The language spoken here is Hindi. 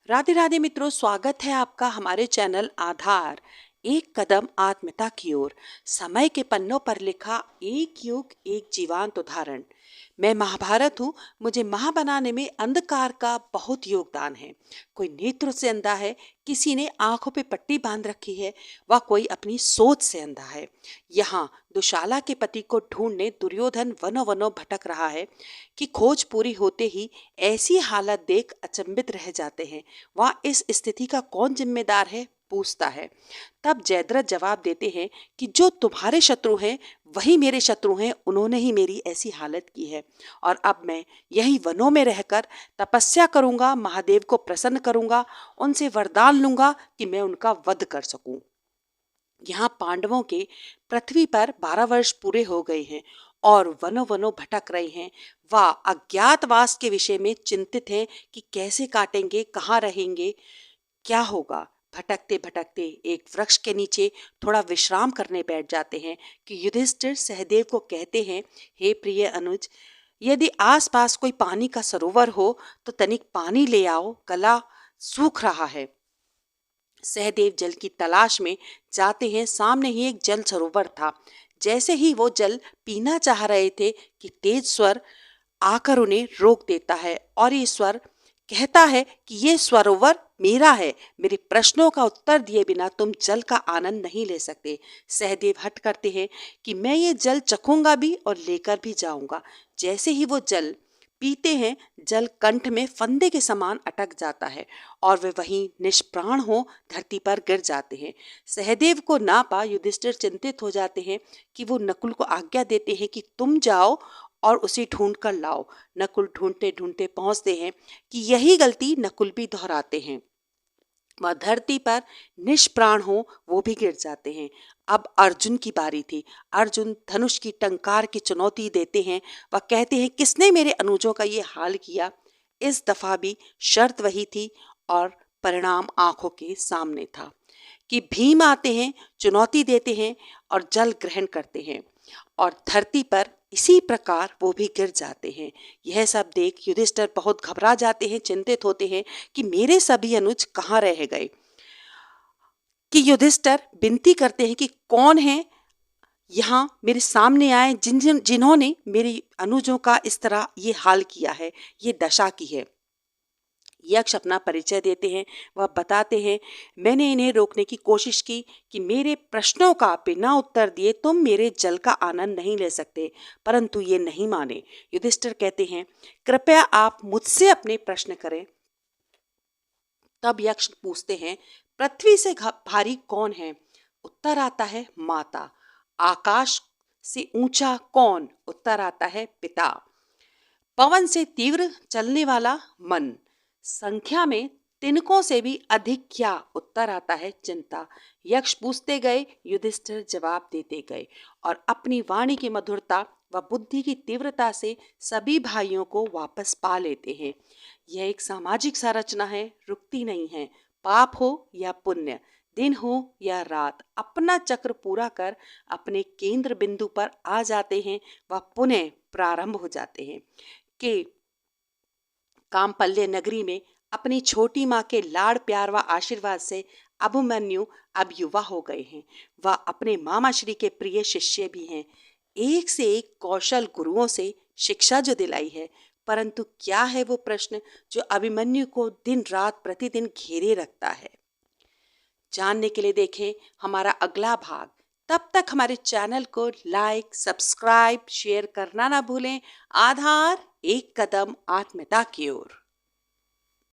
राधे राधे मित्रों, स्वागत है आपका हमारे चैनल आधार एक कदम आत्मता की ओर। समय के पन्नों पर लिखा एक युग एक जीवांत उदाहरण। मैं महाभारत हूँ। मुझे महा बनाने में अंधकार का बहुत योगदान है। कोई नेत्र से अंधा है, किसी ने आंखों पे पट्टी बांध रखी है, व कोई अपनी सोच से अंधा है। यहाँ दुशाला के पति को ढूंढने दुर्योधन वनों वनों भटक रहा है कि खोज पूरी होते ही ऐसी हालत देख अचंभित रह जाते हैं। वह इस स्थिति का कौन जिम्मेदार है, पूछता है। तब जयद्रथ जवाब देते हैं कि जो तुम्हारे शत्रु हैं वही मेरे शत्रु हैं, उन्होंने ही मेरी ऐसी हालत की है। और अब मैं यही वनों में रहकर तपस्या करूंगा, महादेव को प्रसन्न करूंगा, उनसे वरदान लूंगा कि मैं उनका वध कर सकूं। यहाँ पांडवों के पृथ्वी पर 12 वर्ष पूरे हो गए हैं और वनों वनों भटक रहे हैं। वह अज्ञातवास के विषय में चिंतित हैं कि कैसे काटेंगे, कहाँ रहेंगे, क्या होगा। भटकते भटकते एक वृक्ष के नीचे थोड़ा विश्राम करने बैठ जाते हैं कि युधिष्ठिर सहदेव को कहते हैं, हे प्रिय अनुज, यदि आसपास कोई पानी का सरोवर हो तो तनिक पानी ले आओ, गला सूख रहा है। सहदेव जल की तलाश में जाते हैं। सामने ही एक जल सरोवर था। जैसे ही वो जल पीना चाह रहे थे कि तेज स्वर आकर उन्हें रोक देता है और ये स्वर कहता है कि ये सरोवर मेरा है। मेरे प्रश्नों का उत्तर दिए बिना तुम जल का आनंद नहीं ले सकते। सहदेव हट करते हैं कि मैं ये जल चखूंगा भी और लेकर भी जाऊंगा। जैसे ही वो जल पीते हैं, जल कंठ में फंदे के समान अटक जाता है और वे वहीं निष्प्राण हो धरती पर गिर जाते हैं। सहदेव को ना पा युधिष्ठिर चिंतित हो जाते हैं कि वो नकुल को आज्ञा देते हैं कि तुम जाओ और उसे ढूंढ कर लाओ। नकुल ढूंढते ढूंढते पहुंचते हैं कि यही गलती नकुल भी दोहराते हैं। वह धरती पर निष्प्राण हो वो भी गिर जाते हैं। अब अर्जुन की बारी थी। अर्जुन धनुष की टंकार की चुनौती देते हैं। वह कहते हैं, किसने मेरे अनुजों का ये हाल किया। इस दफा भी शर्त वही थी और परिणाम आंखों के सामने था कि भीम आते हैं, चुनौती देते हैं और जल ग्रहण करते हैं और धरती पर इसी प्रकार वो भी गिर जाते हैं। यह सब देख युधिष्ठिर बहुत घबरा जाते हैं, चिंतित होते हैं कि मेरे सभी अनुज कहाँ रह गए। कि युधिष्ठिर विनती करते हैं कि कौन है यहाँ मेरे सामने आए जिन्होंने मेरे अनुजों का इस तरह ये हाल किया है, ये दशा की है। यक्ष अपना परिचय देते हैं। वह बताते हैं, मैंने इन्हें रोकने की कोशिश की कि मेरे प्रश्नों का बिना उत्तर दिए तुम मेरे जल का आनंद नहीं ले सकते, परंतु ये नहीं माने। युधिष्ठिर कहते हैं, कृपया आप मुझसे अपने प्रश्न करें। तब यक्ष पूछते हैं, पृथ्वी से भारी कौन है। उत्तर आता है, माता। आकाश से ऊंचा कौन। उत्तर आता है, पिता। पवन से तीव्र चलने वाला मन। संख्या में तिनकों से भी अधिक क्या। उत्तर आता है, चिंता। यक्ष पूछते गए, युधिष्ठिर जवाब देते गए और अपनी वाणी की मधुरता व बुद्धि की तीव्रता से सभी भाइयों को वापस पा लेते हैं। यह एक सामाजिक संरचना है, रुकती नहीं है। पाप हो या पुण्य, दिन हो या रात, अपना चक्र पूरा कर अपने केंद्र बिंदु पर आ जाते हैं व पुनः प्रारंभ हो जाते हैं। कि कामपल्य नगरी में अपनी छोटी माँ के लाड़ प्यार व आशीर्वाद से अभिमन्यु अब युवा हो गए हैं। वह अपने मामा श्री के प्रिय शिष्य भी हैं। एक से एक कौशल गुरुओं से शिक्षा जो दिलाई है, परंतु क्या है वो प्रश्न जो अभिमन्यु को दिन रात प्रतिदिन घेरे रखता है। जानने के लिए देखें हमारा अगला भाग। तब तक हमारे चैनल को लाइक, सब्सक्राइब, शेयर करना ना भूलें। आधार एक कदम आत्मता की ओर।